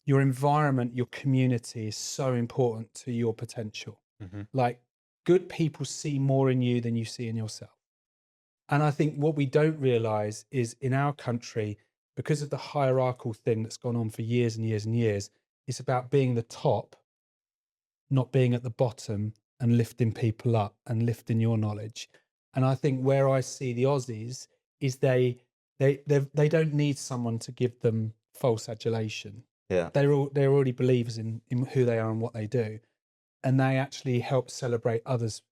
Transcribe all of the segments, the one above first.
your environment, your community is so important to your potential. Like, good people see more in you than you see in yourself. And I think what we don't realize is in our country, because of the hierarchical thing that's gone on for years and years and years, it's about being the top, not being at the bottom, and lifting people up and lifting your knowledge. And I think where I see the Aussies is they don't need someone to give them false adulation. Yeah. They're already believers in who they are and what they do, and they actually help celebrate others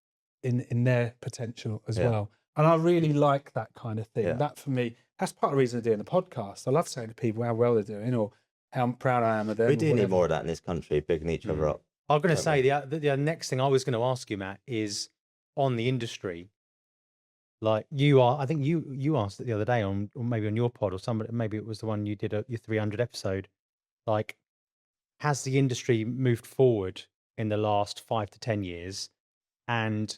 in their potential as well. And I really like that kind of thing. That for me, that's part of the reason I'm doing the podcast. I love saying to people how well they're doing or how proud I am of them. We do need more of that in this country, bigging each other up. I was going to say the next thing I was going to ask you, Matt, is on the industry. Like I think you asked it the other day on, or maybe on your pod or somebody, maybe it was the one you did your 300 episode. Like, has the industry moved forward in the last 5 to 10 years? And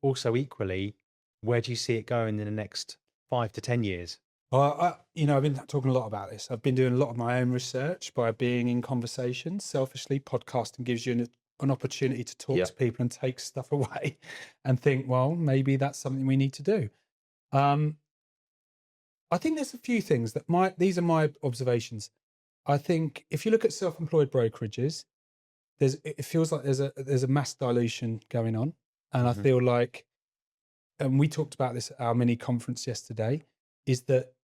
also equally, where do you see it going in the next 5 to 10 years? Well, I've been talking a lot about this. I've been doing a lot of my own research by being in conversations. Selfishly, podcasting gives you an opportunity to talk to people and take stuff away and think, well, maybe that's something we need to do. I think there's a few things these are my observations. I think if you look at self-employed brokerages, it feels like there's a mass dilution going on. And I feel like, and we talked about this at our mini conference yesterday, is that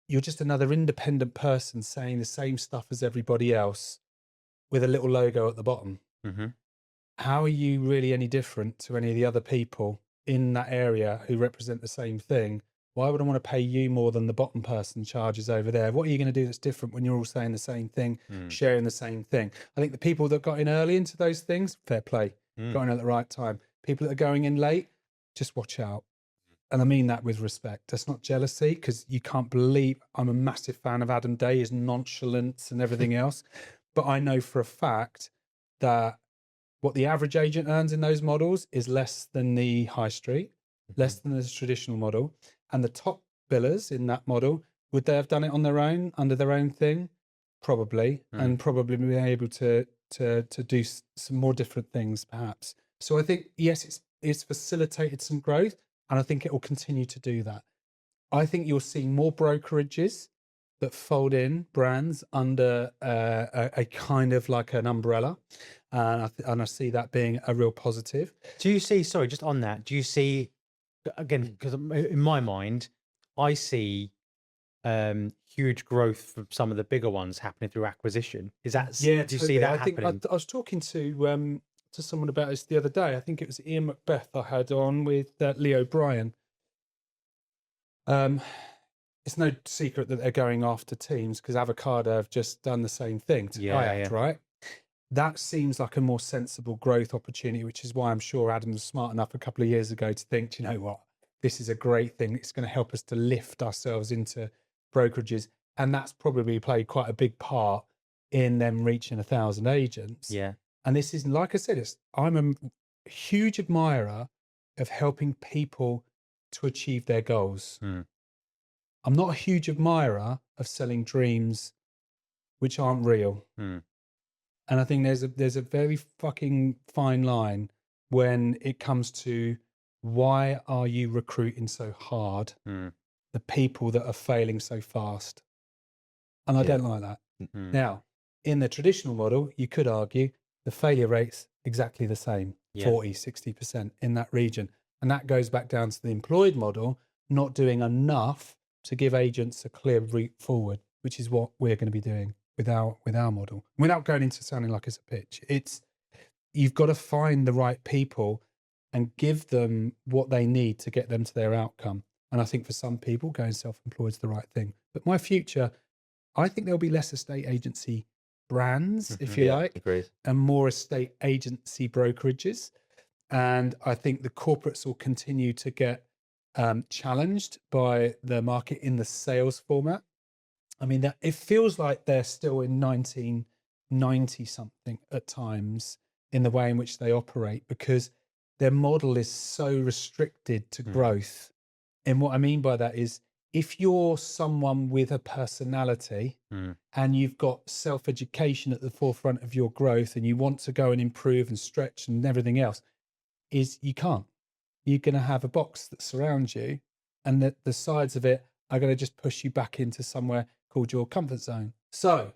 you're just another independent person saying the same stuff as everybody else with a little logo at the bottom. How are you really any different to any of the other people in that area who represent the same thing? Why would I want to pay you more than the bottom person charges over there? What are you going to do that's different when you're all saying the same thing, sharing the same thing? I think the people that got in early into those things, fair play, got in at the right time. People that are going in late, just watch out. And I mean that with respect. That's not jealousy, because you can't believe, I'm a massive fan of Adam Day, his nonchalance and everything else. But I know for a fact that what the average agent earns in those models is less than the high street, less than the traditional model. And the top billers in that model, would they have done it on their own, under their own thing? Probably, and probably be able to do some more different things, perhaps. So I think, yes, it's facilitated some growth, and I think it will continue to do that. I think you'll see more brokerages that fold in brands under a kind of like an umbrella. And I see that being a real positive. Do you see, sorry, just on that, do you see, again, because in my mind, I see huge growth from some of the bigger ones happening through acquisition. Is that, do you see that happening? I was talking to someone about this the other day. I think it was Ian Macbeth I had on with Lee O'Brien. It's no secret that they're going after teams because Avocado have just done the same thing to Kayak, right? That seems like a more sensible growth opportunity, which is why I'm sure Adam was smart enough a couple of years ago to think, you know what, this is a great thing. It's going to help us to lift ourselves into brokerages. And that's probably played quite a big part in them reaching 1,000 agents. Yeah. And this is, like I said, I'm a huge admirer of helping people to achieve their goals. I'm not a huge admirer of selling dreams which aren't real. And I think there's a very fucking fine line when it comes to why are you recruiting so hard the people that are failing so fast? And I don't like that. Now, in the traditional model, you could argue the failure rate's exactly the same, 40, 60% in that region. And that goes back down to the employed model, not doing enough to give agents a clear route forward, which is what we're going to be doing with our model. Without going into sounding like it's a pitch, you've got to find the right people and give them what they need to get them to their outcome. And I think for some people, going self-employed is the right thing. But my future, I think there'll be less estate agency brands, if you like, agreed. and more estate agency brokerages. And I think the corporates will continue to get challenged by the market in the sales format. I mean, that it feels like they're still in 1990 something at times in the way in which they operate, because their model is so restricted to growth. And what I mean by that is if you're someone with a personality and you've got self-education at the forefront of your growth and you want to go and improve and stretch and everything else, is you can't. You're going to have a box that surrounds you, and that the sides of it are going to just push you back into somewhere called your comfort zone. So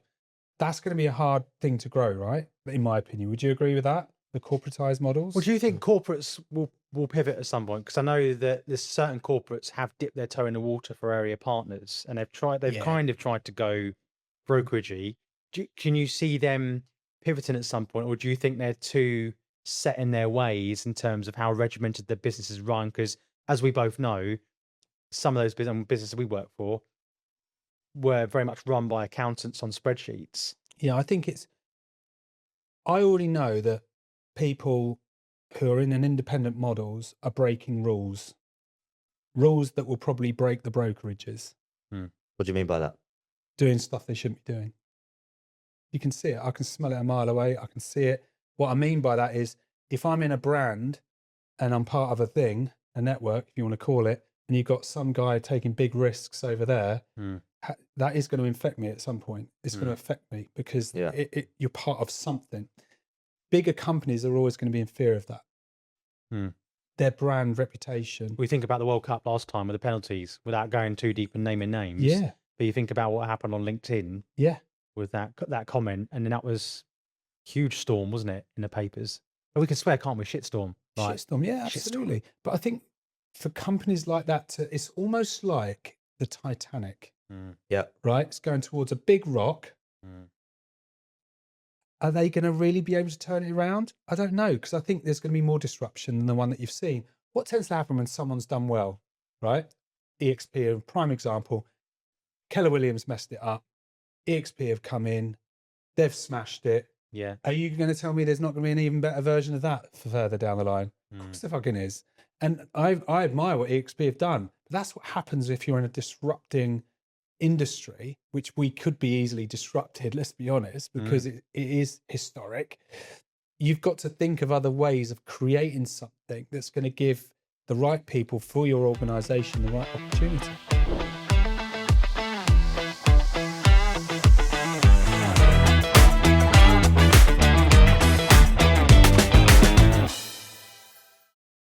that's going to be a hard thing to grow, right? In my opinion. Would you agree with that? The corporatized models? Well, do you think corporates will pivot at some point? Because I know that there's certain corporates have dipped their toe in the water for area partners, and they've kind of tried to go brokeragey. Can you see them pivoting at some point, or do you think they're too set in their ways in terms of how regimented the business is run? Because as we both know, some of those businesses we work for were very much run by accountants on spreadsheets. Yeah, I think I already know that people who are in an independent models are breaking rules that will probably break the brokerages. What do you mean by that? Doing stuff they shouldn't be doing. You can see it. I can smell it a mile away. I can see it. What I mean by that is, if I'm in a brand and I'm part of a network, if you want to call it, and you've got some guy taking big risks over there, that is going to infect me at some point. It's going to affect me because you're part of something. Bigger companies are always going to be in fear of that. Their brand reputation. We think about the World Cup last time with the penalties, without going too deep and naming names. Yeah. But you think about what happened on LinkedIn. Yeah. With that comment, and then that was huge storm, wasn't it, in the papers? But we can swear, can't we? Shitstorm. Right? Shitstorm, yeah, absolutely. But I think for companies like that, it's almost like the Titanic. Yeah. Right? It's going towards a big rock. Are they going to really be able to turn it around? I don't know, because I think there's going to be more disruption than the one that you've seen. What tends to happen when someone's done well, right? EXP, a prime example. Keller Williams messed it up. EXP have come in. They've smashed it. Yeah. Are you going to tell me there's not going to be an even better version of that for further down the line? Of course there fucking is. And I admire what EXP have done. But that's what happens if you're in a disrupting industry, which we could be easily disrupted, let's be honest, because it is historic. You've got to think of other ways of creating something that's going to give the right people for your organization the right opportunity.